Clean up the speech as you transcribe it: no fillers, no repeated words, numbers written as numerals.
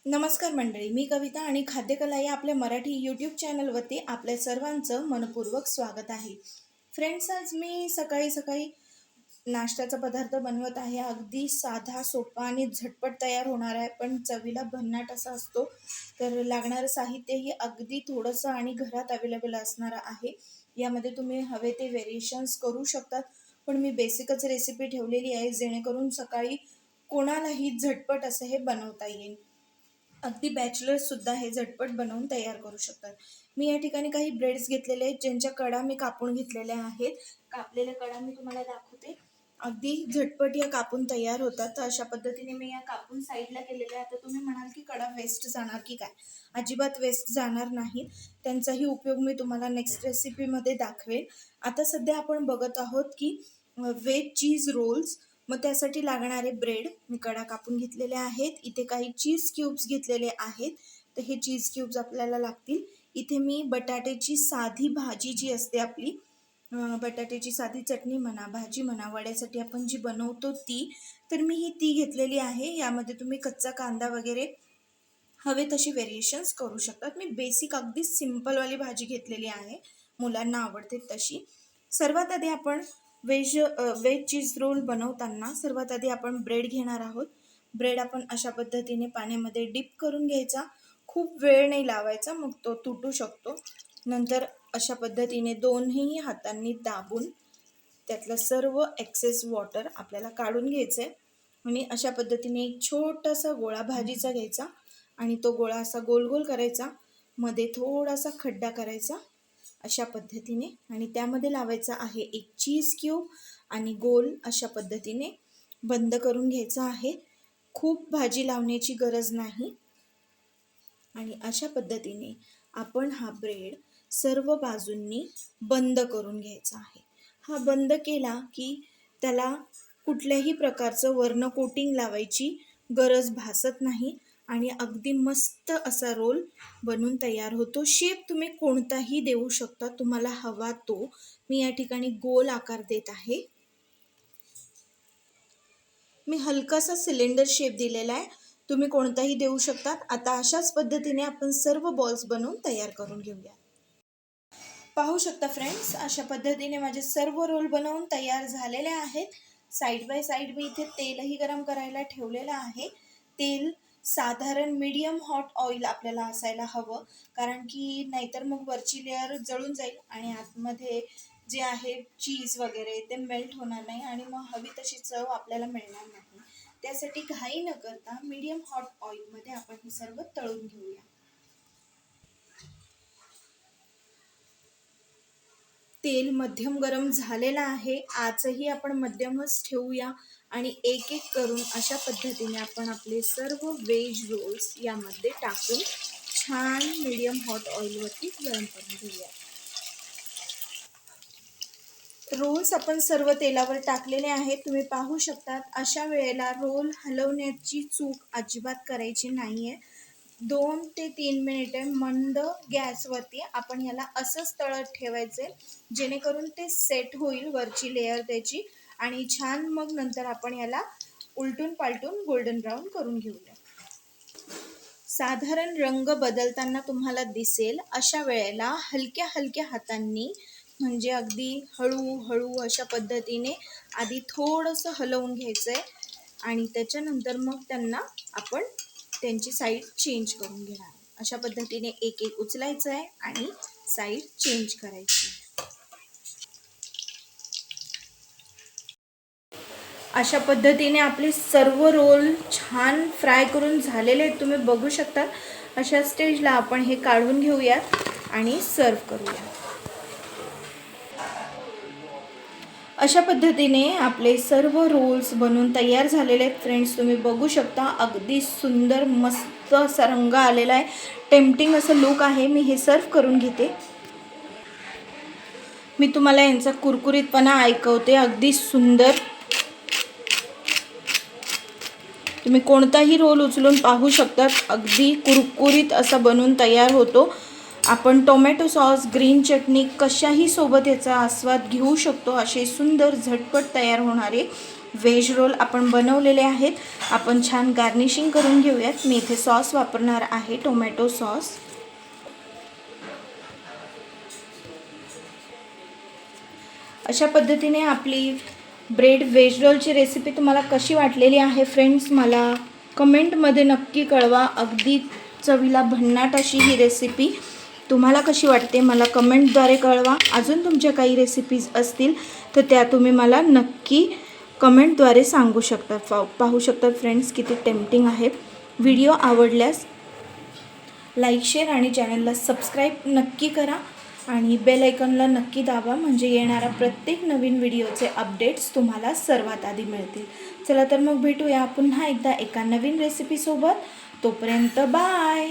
नमस्कार मंडळी, मी कविता आणि खाद्यकला या आपल्या मराठी यूट्यूब चॅनलवरती आपल्या सर्वांचं मनपूर्वक स्वागत आहे. फ्रेंड्स, आज मी सकाळी सकाळी नाश्त्याचा पदार्थ बनवत आहे. अगदी साधा, सोपा आणि झटपट तयार होणार आहे, पण चवीला भन्नाट असा असतो. तर लागणारं साहित्यही अगदी थोडंसं आणि घरात अवेलेबल असणारं आहे. यामध्ये तुम्ही हवे ते व्हेरिएशन्स करू शकतात, पण मी बेसिकच रेसिपी ठेवलेली आहे, जेणेकरून सकाळी कोणालाही झटपट असं हे बनवता येईल. अगदी बॅचलर्ससुद्धा हे झटपट बनवून तयार करू शकतात. मी या ठिकाणी काही ब्रेड्स घेतलेले आहेत, ज्यांच्या कडा मी कापून घेतलेल्या आहेत. कापलेल्या कडा मी तुम्हाला दाखवते. अगदी झटपट या कापून तयार होतात. तर अशा पद्धतीने मी या कापून साईडला केलेल्या आहेत. आता तुम्ही म्हणाल की कडा वेस्ट जाणार की काय? अजिबात वेस्ट जाणार नाही. त्यांचाही उपयोग मी तुम्हाला नेक्स्ट रेसिपीमध्ये दाखवेल. आता सध्या आपण बघत आहोत की व्हेज चीज रोल्स. मग त्यासाठी लागणारे ब्रेड मी कडा कापून घेतलेले आहेत. इथे काही चीज क्यूब्स घेतलेले आहेत, तर हे चीज क्यूब्स आपल्याला लागतील. इथे मी बटाट्याची साधी भाजी जी असते आपली, बटाट्याची साधी चटणी म्हणा, भाजी म्हणा, वड्यासाठी आपण जी बनवतो ती, तर मी ती घेतलेली आहे. यामध्ये तुम्ही कच्चा कांदा वगैरे हवे तशी व्हेरिएशन्स करू शकतात. मी बेसिक अगदी सिम्पलवाली भाजी घेतलेली आहे, मुलांना आवडते तशी. सर्वात आधी आपण वेज चीज रोल बनवताना सर्वात आधी आपण ब्रेड घेणार आहोत. ब्रेड आपण अशा पद्धतीने पाण्यामध्ये डिप करून घ्यायचा. खूप वेळ नाही लावायचा, मग तो तुटू शकतो. नंतर अशा पद्धतीने दोन्ही हातांनी दाबून त्यातलं सर्व एक्सेस वॉटर आपल्याला काढून घ्यायचं आहे. आणि अशा पद्धतीने एक छोटासा गोळा भाजीचा घ्यायचा आणि तो गोळा असा गोल गोल करायचा, मध्ये थोडासा खड्डा करायचा अशा पद्धतीने, आणि त्यामध्ये लावायचा आहे एक चीज क्यूब आणि गोल अशा पद्धतीने बंद करून घ्यायचा आहे. खूप भाजी लावण्याची गरज नाही. आणि अशा पद्धतीने आपण हा ब्रेड सर्व बाजूंनी बंद करून घ्यायचा आहे. हा बंद केला की त्याला कुठल्याही प्रकारचं वर्ण कोटिंग लावायची गरज भासत नाही आणि अगदी मस्त असा रोल बनून तयार होतो. शेप तुम्ही कोणताही देऊ शकता, तुम्हाला हवा तो. मी या ठिकाणी गोल आकार देत आहे. मी हलकासा सिलेंडर शेप दिलेला आहे, तुम्ही कोणताही देऊ शकतात. आता अशाच पद्धतीने आपण सर्व बॉल्स बनवून तयार करून घेऊया. पाहू शकता फ्रेंड्स, अशा पद्धतीने माझे सर्व रोल बनवून तयार झालेले आहेत. साईड बाय साईड मी इथे तेलही गरम करायला ठेवलेलं आहे. तेल साधारण मीडियम हॉट ऑइल आपल्याला असायला हवं, कारण की नाहीतर मग वरची लेअर जळून जाईल आणि आतमध्ये जे आहे चीज वगैरे ते मेल्ट होणार नाही आणि मग हवी तशी चव आपल्याला मिळणार नाही. त्यासाठी घाई न करता मीडियम हॉट ऑइलमध्ये आपण हे सर्व तळून घेऊया. तेल मध्यम गरम झालेलं आहे. आजही आपण मध्यमच ठेवूया आणि एक एक करून अशा पद्धतीने आपण आपले सर्व व्हेज रोल्स यामध्ये टाकून छान मीडियम हॉट ऑइलवरती गरम करून घेऊया. रोल्स आपण सर्व तेलावर टाकलेले आहेत, तुम्ही पाहू शकता. अशा वेळेला रोल हलवण्याची चूक अजिबात करायची नाही आहे. 2 ते 3 मिनिटे मंद गॅसवरती आपण याला असंच तळत ठेवायचे, जेणेकरून ते सेट होईल वरची लेअर त्याची, आणि छान मग नंतर आपण याला उलटून पालटून गोल्डन ब्राऊन करून घेऊया. साधारण रंग बदलताना तुम्हाला दिसेल. अशा वेळेला हलक्या हलक्या हातांनी, म्हणजे अगदी हळूहळू अशा पद्धतीने आधी थोडंसं हलवून घ्यायचं आहे आणि त्याच्यानंतर मग त्यांना आपण त्यांची साईड चेंज करून घेणार. अशा पद्धतीने एक एक उचलायचं आहे आणि साईड चेंज करायची. अशा पद्धतीने आपले सर्व रोल छान फ्राय करून झालेले आहेत, तुम्ही बघू शकता. अशा स्टेजला आपण हे काढून घेऊयात आणि सर्व करूया. अशा पद्धतीने आपले सर्व रोल्स बनवून तयार झालेले आहेत फ्रेंड्स, तुम्ही बघू शकता. अगदी सुंदर मस्त असा रंग आलेला आहे, टेम्पटिंग असं लुक आहे. मी हे सर्व करून घेते. मी तुम्हाला यांचा कुरकुरीतपणा ऐकवते. अगदी सुंदर. तुम्ही कोणताही रोल उचलून पाहू शकता, अगदी कुरकुरीत असा बनवून तयार होतो. आपण टोमॅटो सॉस, ग्रीन चटणी कशाही सोबत याचा आस्वाद घेऊ शकतो. असे सुंदर झटपट तयार होणारे व्हेज रोल आपण बनवलेले आहेत. आपण छान गार्निशिंग करून घेऊयात. मी इथे सॉस वापरणार आहे, टोमॅटो सॉस. अशा पद्धतीने आपली ब्रेड व्हेज रोलची रेसिपी तुम्हाला कशी वाटलेली आहे फ्रेंड्स, मला कमेंटमध्ये नक्की कळवा. अगदी चवीला भन्नाट अशी ही रेसिपी तुम्हाला कशी वाटते मला कमेंटद्वारे कळवा. अजून तुमच्या काही रेसिपीज असतील तर त्या तुम्ही मला नक्की कमेंटद्वारे सांगू शकता. पाहू शकता फ्रेंड्स किती टेम्पटिंग आहे. व्हिडिओ आवडल्यास लाईक, शेअर आणि चॅनलला सबस्क्राईब नक्की करा आणि बेल आयकॉनला नक्की दाबा, म्हणजे येणारा प्रत्येक नवीन व्हिडिओचे अपडेट्स तुम्हाला सर्वात आधी मिळतील. चला तर मग भेटूया पुन्हा एकदा एका नवीन रेसिपीसोबत. तोपर्यंत बाय.